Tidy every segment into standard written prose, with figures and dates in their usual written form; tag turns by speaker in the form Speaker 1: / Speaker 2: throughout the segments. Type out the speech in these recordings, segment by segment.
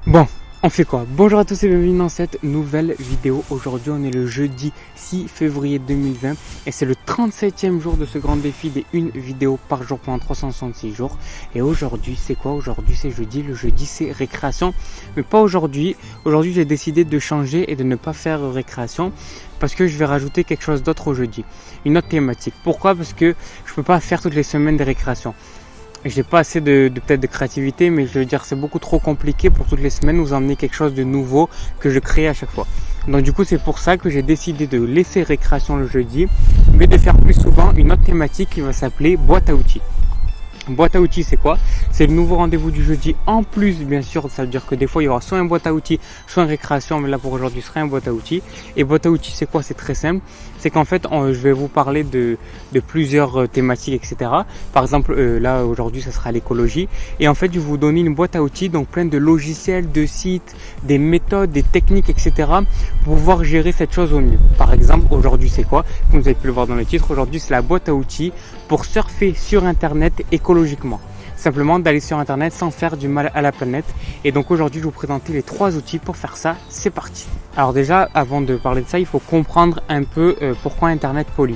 Speaker 1: Bon, on fait quoi? Bonjour à tous et bienvenue dans cette nouvelle vidéo. Aujourd'hui, on est le jeudi 6 février 2020 et c'est le 37e jour de ce grand défi des une vidéo par jour pendant 366 jours. Et aujourd'hui, c'est quoi? Aujourd'hui, c'est jeudi. Le jeudi, c'est récréation. Mais pas aujourd'hui. Aujourd'hui, j'ai décidé de changer et de ne pas faire récréation parce que je vais rajouter quelque chose d'autre au jeudi. Une autre thématique. Pourquoi? Parce que je peux pas faire toutes les semaines des récréations. J'ai pas assez peut-être de créativité, mais je veux dire c'est beaucoup trop compliqué pour toutes les semaines vous emmener quelque chose de nouveau que je crée à chaque fois. Donc du coup c'est pour ça que j'ai décidé de laisser récréation le jeudi, mais de faire plus souvent une autre thématique qui va s'appeler boîte à outils. Boîte à outils, c'est quoi? C'est le nouveau rendez-vous du jeudi. En plus, bien sûr, ça veut dire que des fois, il y aura soit un boîte à outils, soit une récréation. Mais là, pour aujourd'hui, ce serait un boîte à outils. Et boîte à outils, c'est quoi? C'est très simple. C'est qu'en fait, je vais vous parler de plusieurs thématiques, etc. Par exemple, là, aujourd'hui, ça sera l'écologie. Et en fait, je vais vous donner une boîte à outils, donc plein de logiciels, de sites, des méthodes, des techniques, etc. pour pouvoir gérer cette chose au mieux. Par exemple, aujourd'hui, c'est quoi? Comme vous avez pu le voir dans le titre, aujourd'hui, c'est la boîte à outils pour surfer sur Internet écologiquement. Simplement d'aller sur Internet sans faire du mal à la planète. Et donc aujourd'hui, je vais vous présenter les 3 outils pour faire ça. C'est parti. Alors déjà, avant de parler de ça, il faut comprendre un peu pourquoi Internet pollue.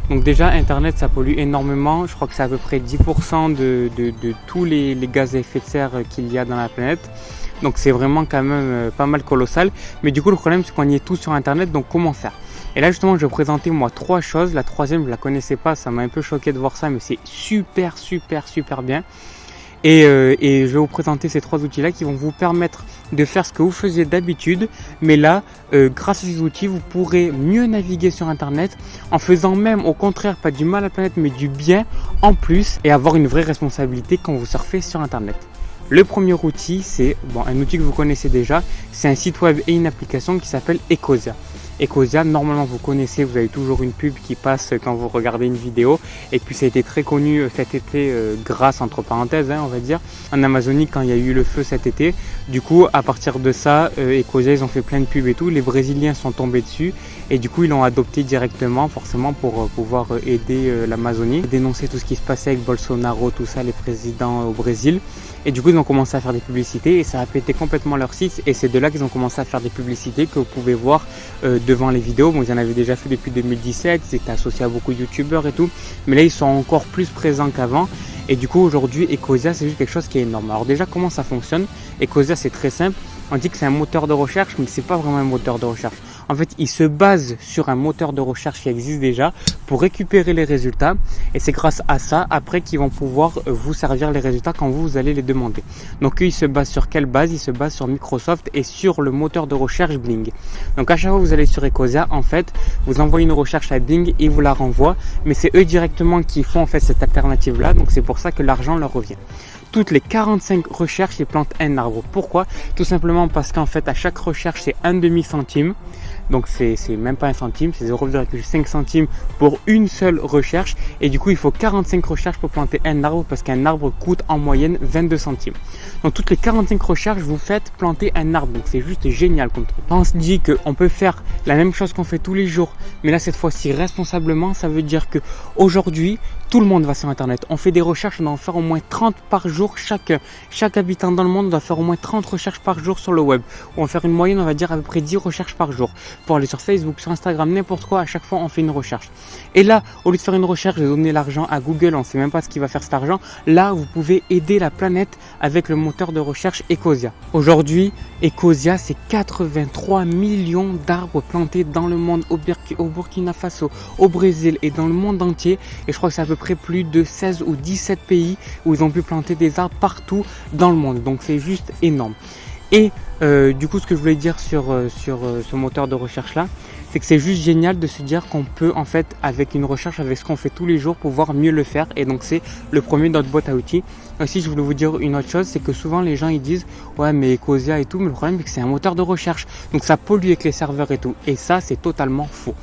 Speaker 1: Donc déjà, Internet, ça pollue énormément. Je crois que c'est à peu près 10% de tous les gaz à effet de serre qu'il y a dans la planète. Donc c'est vraiment quand même pas mal colossal. Mais du coup, le problème, c'est qu'on y est tous sur Internet. Donc comment faire? Et là justement je vais vous présenter moi 3 choses. La troisième je la connaissais pas, ça m'a un peu choqué de voir ça, mais c'est super bien. Et je vais vous présenter ces 3 outils là qui vont vous permettre de faire ce que vous faisiez d'habitude. Mais là grâce à ces outils vous pourrez mieux naviguer sur Internet en faisant même au contraire pas du mal à la planète mais du bien en plus, et avoir une vraie responsabilité quand vous surfez sur Internet. Le premier outil, c'est un outil que vous connaissez déjà, c'est un site web et une application qui s'appelle Ecosia. Ecosia, normalement vous connaissez, vous avez toujours une pub qui passe quand vous regardez une vidéo, et puis ça a été très connu cet été grâce, entre parenthèses on va dire, en Amazonie quand il y a eu le feu cet été. Du coup à partir de ça, Ecosia ils ont fait plein de pubs et tout, les Brésiliens sont tombés dessus et du coup ils l'ont adopté directement forcément pour pouvoir aider l'Amazonie, dénoncer tout ce qui se passait avec Bolsonaro, tout ça, les présidents au Brésil. Et du coup ils ont commencé à faire des publicités et ça a pété complètement leur site, et c'est de là qu'ils ont commencé à faire des publicités que vous pouvez voir devant les vidéos. Bon, ils en avaient déjà fait depuis 2017, ils étaient associés à beaucoup de youtubeurs et tout, mais là ils sont encore plus présents qu'avant. Et du coup aujourd'hui Ecosia c'est juste quelque chose qui est énorme. Alors déjà comment ça fonctionne? Ecosia c'est très simple, on dit que c'est un moteur de recherche mais c'est pas vraiment un moteur de recherche. En fait il se base sur un moteur de recherche qui existe déjà pour récupérer les résultats, et c'est grâce à ça après qu'ils vont pouvoir vous servir les résultats quand vous allez les demander. Donc eux, ils se basent sur quelle base? Ils se basent sur Microsoft et sur le moteur de recherche Bing. Donc à chaque fois que vous allez sur Ecosia, en fait vous envoyez une recherche à Bing et vous la renvoie, mais c'est eux directement qui font en fait cette alternative là, donc c'est pour ça que l'argent leur revient. Toutes les 45 recherches, ils plantent un arbre. Pourquoi? Tout simplement parce qu'en fait à chaque recherche c'est un demi-centime. Donc c'est même pas un centime, c'est 0,5 centimes pour une seule recherche, et du coup il faut 45 recherches pour planter un arbre parce qu'un arbre coûte en moyenne 22 centimes. Donc toutes les 45 recherches vous faites planter un arbre, donc c'est juste génial comme truc. On se dit qu'on peut faire la même chose qu'on fait tous les jours, mais là cette fois-ci responsablement. Ça veut dire que aujourd'hui tout le monde va sur Internet, on fait des recherches, on doit en faire au moins 30 par jour chacun. Chaque habitant dans le monde doit faire au moins 30 recherches par jour sur le web. On va faire une moyenne, on va dire à peu près 10 recherches par jour. Pour aller sur Facebook, sur Instagram, n'importe quoi, à chaque fois on fait une recherche. Et là, au lieu de faire une recherche, de donner l'argent à Google, on ne sait même pas ce qu'il va faire cet argent, là vous pouvez aider la planète avec le moteur de recherche Ecosia. Aujourd'hui, Ecosia c'est 83 millions d'arbres plantés dans le monde, au Burkina Faso, au Brésil et dans le monde entier. Et je crois que c'est à peu près plus de 16 ou 17 pays où ils ont pu planter des arbres partout dans le monde. Donc c'est juste énorme. Et du coup ce que je voulais dire sur ce moteur de recherche là, c'est que c'est juste génial de se dire qu'on peut en fait avec une recherche, avec ce qu'on fait tous les jours, pouvoir mieux le faire. Et donc c'est le premier de notre boîte à outils. Aussi je voulais vous dire une autre chose, c'est que souvent les gens ils disent ouais mais Ecosia et tout, mais le problème c'est que c'est un moteur de recherche, donc ça pollue avec les serveurs et tout. Et ça c'est totalement faux.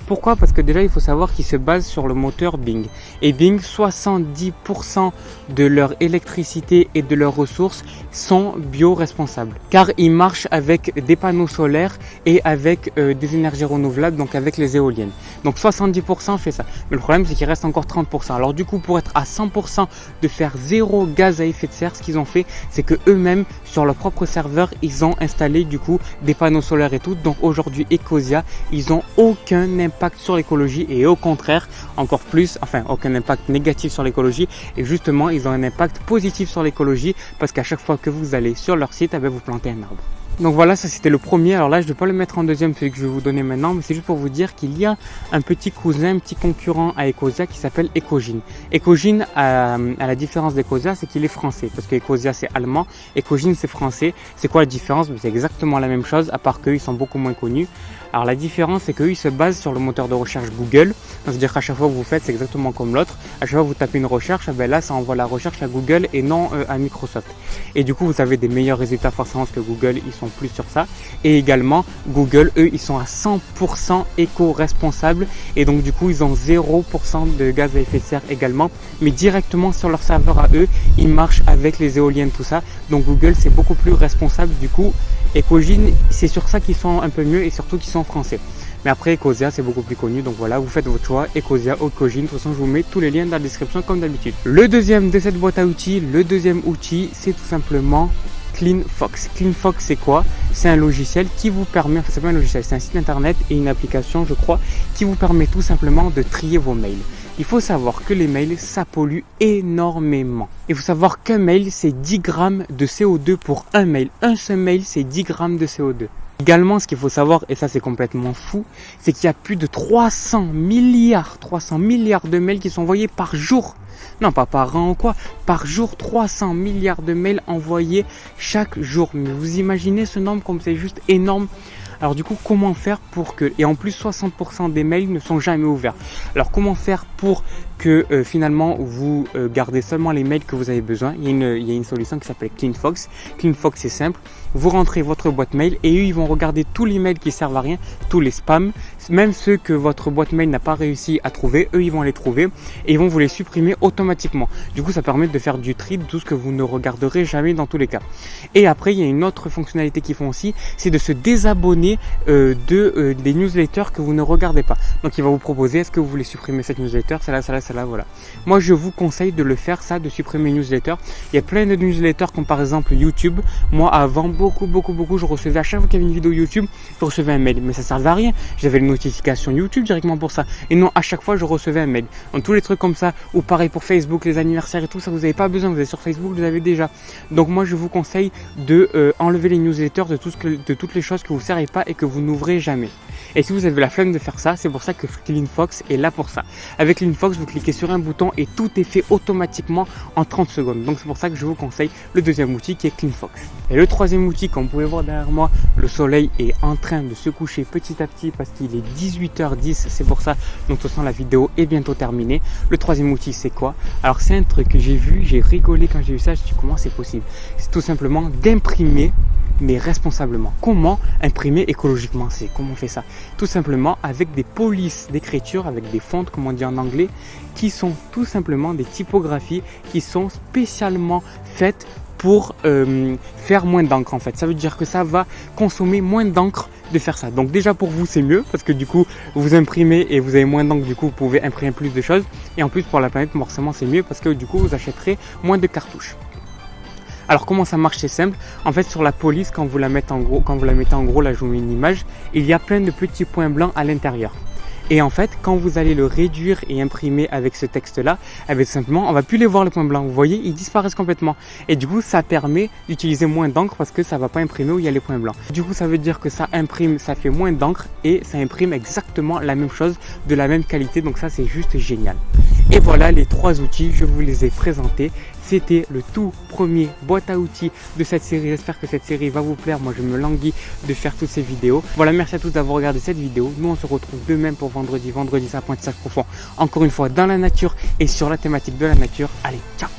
Speaker 1: Pourquoi? Parce que déjà il faut savoir qu'ils se basent sur le moteur Bing. Et Bing, 70% de leur électricité et de leurs ressources sont bio-responsables. Car ils marchent avec des panneaux solaires et avec des énergies renouvelables, donc avec les éoliennes. Donc 70% fait ça. Mais le problème c'est qu'il reste encore 30%. Alors du coup, pour être à 100% de faire zéro gaz à effet de serre, ce qu'ils ont fait, c'est que eux-mêmes sur leur propre serveur, ils ont installé du coup des panneaux solaires et tout. Donc aujourd'hui, Ecosia, ils ont aucun impact sur l'écologie et au contraire, encore plus, enfin aucun impact négatif sur l'écologie et justement, ils ont un impact positif sur l'écologie parce qu'à chaque fois que vous allez sur leur site, eh bien, vous plantez un arbre. Donc voilà, ça c'était le premier. Alors là, je ne vais pas le mettre en deuxième, celui que je vais vous donner maintenant, mais c'est juste pour vous dire qu'il y a un petit cousin, un petit concurrent à Ecosia qui s'appelle Ecogine. Ecogine, à la différence d'Ecosia, c'est qu'il est français, parce que Ecosia c'est allemand, Ecogine c'est français. C'est quoi la différence? C'est exactement la même chose, à part qu'eux ils sont beaucoup moins connus. Alors la différence, c'est qu'eux ils se basent sur le moteur de recherche Google. C'est-à-dire qu'à chaque fois que vous faites, c'est exactement comme l'autre. À chaque fois que vous tapez une recherche, ben là ça envoie la recherche à Google et non à Microsoft. Et du coup, vous avez des meilleurs résultats forcément parce que Google, ils sont plus sur ça. Et également, Google, eux, ils sont à 100% éco-responsables. Et donc, du coup, ils ont 0% de gaz à effet de serre également. Mais directement sur leur serveur à eux, ils marchent avec les éoliennes, tout ça. Donc, Google, c'est beaucoup plus responsable. Du coup, Ecogine, c'est sur ça qu'ils sont un peu mieux et surtout qu'ils sont français. Mais après, Ecosia, c'est beaucoup plus connu. Donc voilà, vous faites votre choix. Ecosia, Ecogine. De toute façon, je vous mets tous les liens dans la description comme d'habitude. Le deuxième de cette boîte à outils, le deuxième outil, c'est tout simplement CleanFox. CleanFox, c'est quoi? C'est un logiciel qui vous permet, enfin c'est pas un logiciel, c'est un site internet et une application, je crois, qui vous permet tout simplement de trier vos mails. Il faut savoir que les mails, ça pollue énormément. Il faut savoir qu'un mail, c'est 10 grammes de CO2 pour un mail. Un seul mail, c'est 10 grammes de CO2. Également, ce qu'il faut savoir, et ça c'est complètement fou, c'est qu'il y a plus de 300 milliards de mails qui sont envoyés par jour. Non, pas par an ou quoi, par jour, 300 milliards de mails envoyés chaque jour. Mais vous imaginez ce nombre comme c'est juste énorme. Alors du coup, comment faire pour que... Et en plus, 60% des mails ne sont jamais ouverts. Alors comment faire pour que finalement vous gardez seulement les mails que vous avez besoin? Il y a une solution qui s'appelle CleanFox. CleanFox, c'est simple. Vous rentrez votre boîte mail et eux, ils vont regarder tous les mails qui servent à rien, tous les spams, même ceux que votre boîte mail n'a pas réussi à trouver, eux, ils vont les trouver et ils vont vous les supprimer automatiquement. Du coup, ça permet de faire du tri de tout ce que vous ne regarderez jamais dans tous les cas. Et après, il y a une autre fonctionnalité qu'ils font aussi, c'est de se désabonner des newsletters que vous ne regardez pas. Donc, il va vous proposer, est-ce que vous voulez supprimer cette newsletter, celle-là, voilà. Moi, je vous conseille de le faire, ça, de supprimer une newsletter. Il y a plein de newsletters comme par exemple YouTube. Moi, avant, beaucoup, je recevais à chaque fois qu'il y avait une vidéo YouTube, je recevais un mail. Mais ça servait à rien. J'avais les notifications YouTube directement pour ça. Et non, à chaque fois, je recevais un mail. Donc, tous les trucs comme ça, ou pareil pour Facebook, les anniversaires et tout ça, vous n'avez pas besoin. Vous êtes sur Facebook, vous avez déjà. Donc, moi, je vous conseille de enlever les newsletters de toutes les choses que vous ne servez pas et que vous n'ouvrez jamais. Et si vous avez la flemme de faire ça, c'est pour ça que CleanFox est là pour ça. Avec CleanFox, vous cliquez sur un bouton et tout est fait automatiquement en 30 secondes. Donc c'est pour ça que je vous conseille le deuxième outil qui est CleanFox. Et le troisième outil, comme vous pouvez voir derrière moi, le soleil est en train de se coucher petit à petit parce qu'il est 18h10, c'est pour ça. Donc de toute façon, la vidéo est bientôt terminée. Le troisième outil, c'est quoi? Alors c'est un truc que j'ai vu, j'ai rigolé quand j'ai vu ça, je me suis dit comment c'est possible? C'est tout simplement d'imprimer mais responsablement. Comment imprimer écologiquement? C'est comment on fait ça? Tout simplement avec des polices d'écriture, avec des fontes, comme on dit en anglais, qui sont tout simplement des typographies qui sont spécialement faites pour faire moins d'encre en fait. Ça veut dire que ça va consommer moins d'encre de faire ça. Donc déjà pour vous c'est mieux parce que du coup vous imprimez et vous avez moins d'encre, du coup vous pouvez imprimer plus de choses. Et en plus pour la planète forcément c'est mieux parce que du coup vous achèterez moins de cartouches. Alors comment ça marche? C'est simple. En fait sur la police quand vous la mettez en gros, là je vous mets une image, il y a plein de petits points blancs à l'intérieur. Et en fait, quand vous allez le réduire et imprimer avec ce texte-là, tout simplement, on va plus les voir les points blancs. Vous voyez, ils disparaissent complètement. Et du coup, ça permet d'utiliser moins d'encre parce que ça va pas imprimer où il y a les points blancs. Du coup, ça veut dire que ça imprime, ça fait moins d'encre et ça imprime exactement la même chose de la même qualité. Donc ça, c'est juste génial. Et voilà les trois outils, je vous les ai présentés. C'était le tout premier boîte à outils de cette série. J'espère que cette série va vous plaire. Moi, je me languis de faire toutes ces vidéos. Voilà, merci à tous d'avoir regardé cette vidéo. Nous, on se retrouve demain pour vendredi, ça Apprentissage profond. Encore une fois, dans la nature et sur la thématique de la nature. Allez, ciao!